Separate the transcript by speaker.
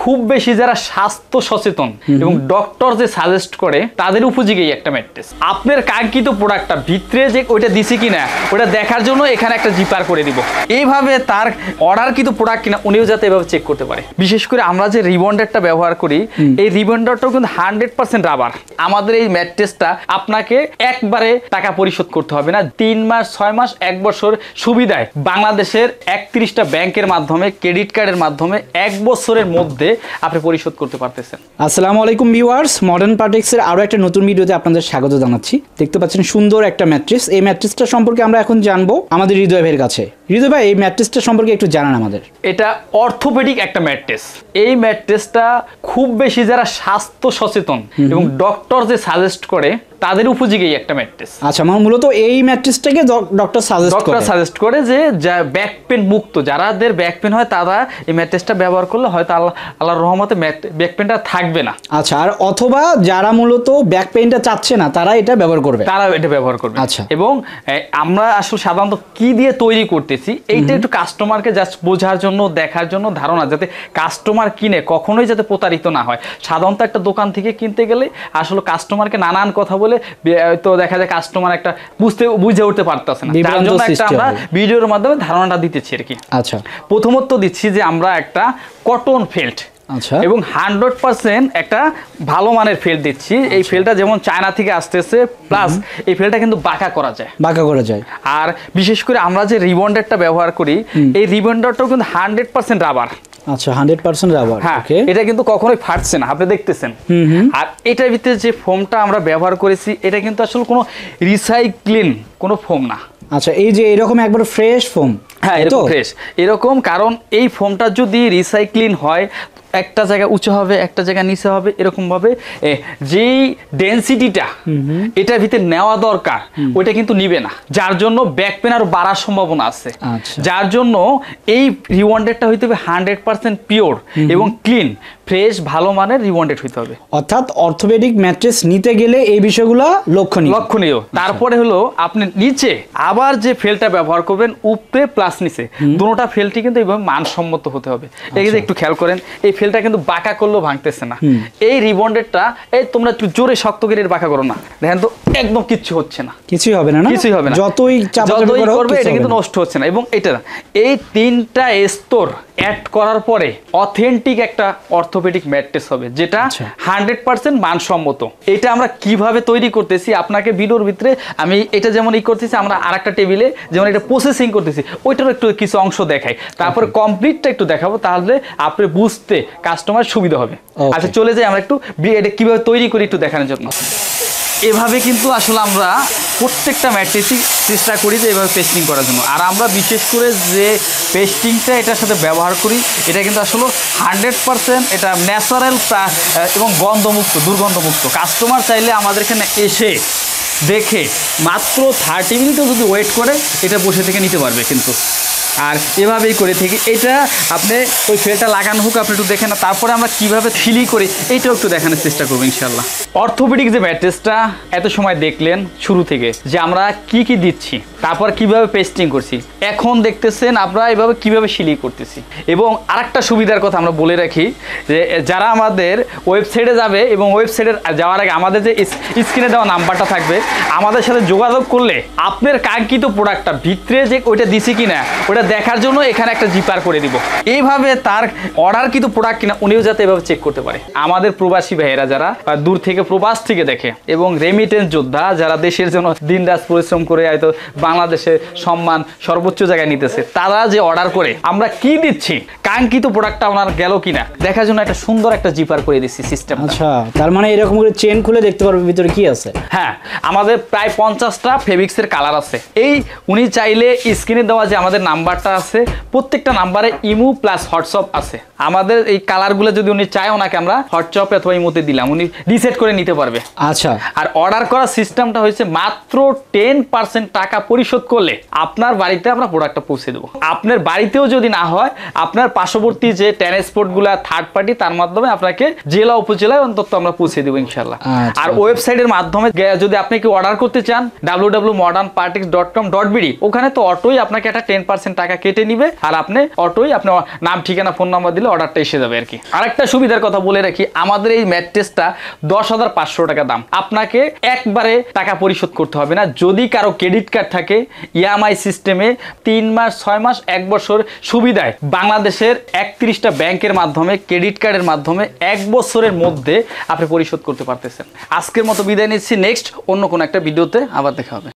Speaker 1: খুব বেশি যারা স্বাস্থ্য সচেতন এবং ডক্টর যে সাজেস্ট করে তাদের উপযোগী একটা ম্যাট্রেস। আপনার কাঙ্ক্ষিত প্রোডাক্টটা ভিতরে যে ওইটা দিছি কিনা ওটা দেখার জন্য এখানে একটা জিপার করে দিব। এইভাবে তার অর্ডারকৃত প্রোডাক্ট কিনা উনিও যাতে এভাবে চেক করতে পারে। বিশেষ করে আমরা যে রিবন্ডারটা ব্যবহার করি এই রিবন্ডারটাও কিন্তু 100% রাবার। আমাদের এই ম্যাট্রেসটা আপনাকে একবারে টাকা পরিশোধ করতে হবে না, 3 মাস 6 মাস 1 বছর সুবিধায় বাংলাদেশের 31টা ব্যাংকের মাধ্যমে ক্রেডিট কার্ডের মাধ্যমে 1 বছরের মধ্যে আপনি পরিশোধ করতে পারতেছেন।
Speaker 2: আসসালামু আলাইকুম ভিউয়ার্স, মডার্ন পার্টিক্সের আরো একটা নতুন ভিডিওতে আপনাদের স্বাগত জানাচ্ছি। দেখতে পাচ্ছেন সুন্দর একটা ম্যাট্রেস। এই ম্যাট্রেসটা সম্পর্কে আমরা এখন জানবো আমাদের হৃদয় ভাইয়ের কাছে। হৃদয় ভাই, এই ম্যাট্রেসটা সম্পর্কে একটু জানান আমাদের।
Speaker 1: এটা অর্থোপেডিক একটা ম্যাট্রেস। এই ম্যাট্রেসটা খুব বেশি যারা স্বাস্থ্য সচেতন এবং ডক্টর যে সাজেস্ট করে তাদের উপযোগী একটা ম্যাট্রেস।
Speaker 2: আচ্ছা, মূলত এই ম্যাট্রেসটাকে ডক্টর সাজেস্ট করে
Speaker 1: যে ব্যাক পেন মুক্ত যাদের ব্যাক পেন হয় তারা এই ম্যাট্রেসটা ব্যবহার করলে হয়তো আল্লাহর রহমতে ব্যাক পেনটা থাকবে না।
Speaker 2: আচ্ছা, আর অথবা যারা মূলত ব্যাক পেনটা চাচ্ছে না তারা এটা ব্যবহার করবে।
Speaker 1: আচ্ছা, এবং আমরা আসলে সাধারণত কি দিয়ে তৈরি করতেছি এইটা একটু কাস্টমারকে জাস্ট বোঝার জন্য, দেখার জন্য, ধারণা যাতে কাস্টমার কিনে কখনোই যাতে প্রতারিত না হয়। সাধারণত একটা দোকান থেকে কিনতে গেলে আসলে কাস্টমারকে নানান কথা বলে তো দেখা যায় কাস্টমার একটা বুঝে উঠতে পারতেছে না। তার জন্য একটা আমরা ভিডিওর মাধ্যমে ধারণাটা দিতেছি আর কি।
Speaker 2: আচ্ছা,
Speaker 1: প্রথমত দিচ্ছি যে আমরা একটা কটন ফেল্ট এবং 100% একটা ভালো মানের ফেল্ট দিচ্ছি। এই ফেল্টটা যেমন চায়না থেকে আসতেছে, প্লাস এই ফেল্টটা কিন্তু বাঁকা করা যায়। আর বিশেষ করে আমরা যে রিবন্ডারটা ব্যবহার করি এই রিবন্ডারটাও কিন্তু 100% রাবার।
Speaker 2: আচ্ছা, 100% রাবার।
Speaker 1: ওকে, এটা কিন্তু কখনোই ফাটছে না, আপনি দেখতেছেন। আর এটার ভিতরে যে ফোমটা আমরা ব্যবহার করেছি এটা কিন্তু আসলে কোনো রিসাইক্লিং কোনো ফোম না।
Speaker 2: আচ্ছা, এই যে এরকম একবার ফ্রেশ ফোম।
Speaker 1: হ্যাঁ, এরকম ফ্রেশ, এরকম। কারণ এই ফোমটা যদি রিসাইক্লিং হয় একটা জায়গা উঁচু হবে, একটা জায়গা নিচে হবে, এরকম ভাবে যেই ডেনসিটিটা এটার ভিতরে নেওয়া দরকার ওইটা কিন্তু নিবে না, যার জন্য ব্যাক পেন আরো বাড়ার সম্ভাবনা আছে। যার জন্য এই রিবন্ডেডটা হইতে হবে 100% পিওর এবং ক্লিন, ফ্রেশ, ভালো মানের রিবন্ডেড হইতে হবে।
Speaker 2: অর্থাৎ অর্থোপেডিক ম্যাট্রেস নিতে গেলে এই বিষয়গুলো লক্ষণীয়।
Speaker 1: তারপরে হলো আপনি নিচে আবার যে ফেলটা ব্যবহার করবেন, উপরে প্লাস নিচে দুটোটা ফেলটি কিন্তু এইভাবে মানসম্মত হতে হবে। এগুলো একটু খেয়াল করেন, এই ফেলটা কিন্তু বাঁকা করলেও ভাঙতেছে না। এই রিবন্ডেডটা এই তোমরা একটু জোরে শক্ত করে বাঁকা করো না, দেখেন তো একদম কিচ্ছু হচ্ছে না,
Speaker 2: কিছুই হবে না, যতই
Speaker 1: করবে এটা কিন্তু নষ্ট হচ্ছে না। এবং এটা এই 3টা স্তর অ্যাড করার পরে অথেন্টিক একটা অর্থোপেডিক ম্যাট্রেস হবে, যেটা 100% মানসম্মত। এটা আমরা কিভাবে তৈরি করতেছি আপনাকে ভিডিওর ভিতরে আমি এটা যেমন করতেছি, আমরা আরেকটা টেবিলে যেমন এটা প্রসেসিং করতেছি ওইটারও একটু কিছু অংশ দেখাই, তারপরে কমপ্লিটটা একটু দেখাবো, তাহলে আপনি বুঝতে কাস্টমার সুবিধা হবে। আচ্ছা, চলে যাই আমরা একটু এটা কিভাবে তৈরি করি একটু দেখানোর জন্য। এভাবে কিন্তু আসলে আমরা প্রত্যেকটা ম্যাট্রেসই চেষ্টা করি যে এভাবে পেস্টিং করার জন্য। আর আমরা বিশেষ করে যে পেস্টিংটা এটার সাথে ব্যবহার করি এটা কিন্তু আসলে 100% এটা ন্যাচারাল এবং গন্ধমুক্ত, দুর্গন্ধমুক্ত। কাস্টমার চাইলে আমাদের এখানে এসে দেখে মাত্র 30 মিনিটও যদি ওয়েট করে এটা বসে থেকে নিতে পারবে কিন্তু। আর এভাবেই করে থাকি। এটা আপনি ওই ফেলটা লাগানো হোক, আপনি একটু দেখেন না, তারপরে আমরা কিভাবে ফিলি করি এইটাও একটু দেখানোর চেষ্টা করবো ইনশাল্লাহ। অর্থোপেডিক যে ম্যাট্রেসটা এত সময় দেখলেন শুরু থেকে যে আমরা কি কি দিচ্ছি, তারপর কিভাবে পেস্টিং করছি, এখন দেখতেছেন আমরা এভাবে কিভাবে সিলি করতেছি। এবং আরেকটা সুবিধার কথা আমরা বলে রাখি যে যারা আমাদের ওয়েবসাইটে যাবে এবং ওয়েবসাইটে যাওয়ার আগে আমাদের যে স্ক্রিনে দেওয়া নাম্বারটা থাকবে, আমাদের সাথে যোগাযোগ করলে আপনার কাঙ্ক্ষিত প্রোডাক্টটা ভিতরে যে ওইটা দিছি কিনা ওটা দেখার জন্য এখানে একটা জিপার করে দিব। এইভাবে তার অর্ডারকৃত প্রোডাক্ট কিনা উনিও যাতে এভাবে চেক করতে পারে। আমাদের প্রবাসী ভাইয়েরা যারা দূর থেকে প্রবাস থেকে দেখে এবং রেমিটেন্স যোদ্ধা যারা দেশের জন্য দিনরাত পরিশ্রম করে হয়তো বাংলাদেশের সম্মান সর্বোচ্চ জায়গায় নিতেছে, তারা যে অর্ডার করে আমরা কি দিচ্ছি, কাঙ্ক্ষিত প্রোডাক্টটা ওনার গেল কিনা দেখার জন্য একটা সুন্দর একটা জিপার করে দিচ্ছি সিস্টেম।
Speaker 2: আচ্ছা, তার মানে এরকম করে চেন খুলে দেখতে পারবে ভিতরে কি আছে।
Speaker 1: হ্যাঁ, আমাদের প্রায় 50টা ফেব্রিক্সের কালার আছে। এই উনি চাইলে স্ক্রিনে দেওয়া যে আমাদের নাম্বারটা আছে, প্রত্যেকটা নাম্বারে ইমো প্লাস হোয়াটসঅ্যাপ আছে। আমাদের এই কালারগুলো যদি উনি চায় ওনাকে আমরা হোয়াটসঅ্যাপ অথবা ইমোতে দিলাম, উনি রিসেট করে নিতে পারবে।
Speaker 2: আচ্ছা,
Speaker 1: আর অর্ডার করার সিস্টেমটা হয়েছে মাত্র 10% টাকা পরিশোধ করলে আপনার বাড়িতে আমরা প্রোডাক্টটা পৌঁছে দেবো। আপনার বাড়িতেও যদি না হয়, আপনার পার্শ্ববর্তী যে ট্রান্সপোর্টগুলো থার্ড পার্টি তার মাধ্যমে আপনাকে জেলা উপজেলায় অন্তত আমরা পৌঁছে দেবো ইনশাল্লাহ। আর ওয়েবসাইটের মাধ্যমে যদি আপনি কি অর্ডার করতে চান www.modernpartix.com.bd, ওখানে তো অটোই আপনাকে একটা 10% টাকা কেটে নিবে। আর আপনি অটোই আপনার নাম ঠিকানা ফোন নাম্বার দিলে অর্ডারটা এসে যাবে আর কি। আরেকটা সুবিধার কথা বলে রাখি, আমাদের এই ম্যাট্রেসটা 10,500 টাকা দাম। আপনাকে একবারে টাকা পরিশোধ করতে হবে না। যদি কারো ক্রেডিট কার্ড থাকে, ইএমআই সিস্টেমে 3 মাস, 6 মাস, 1 বছর সুবিধায় বাংলাদেশের 31টা ব্যাংকের মাধ্যমে, ক্রেডিট কার্ডের মাধ্যমে 1 বছরের মধ্যে আপনি পরিশোধ করতে পারতেছেন। আজকের মতো বিদায় নিচ্ছি, নেক্সট অন্য কোনো একটা ভিডিওতে আবার দেখা হবে।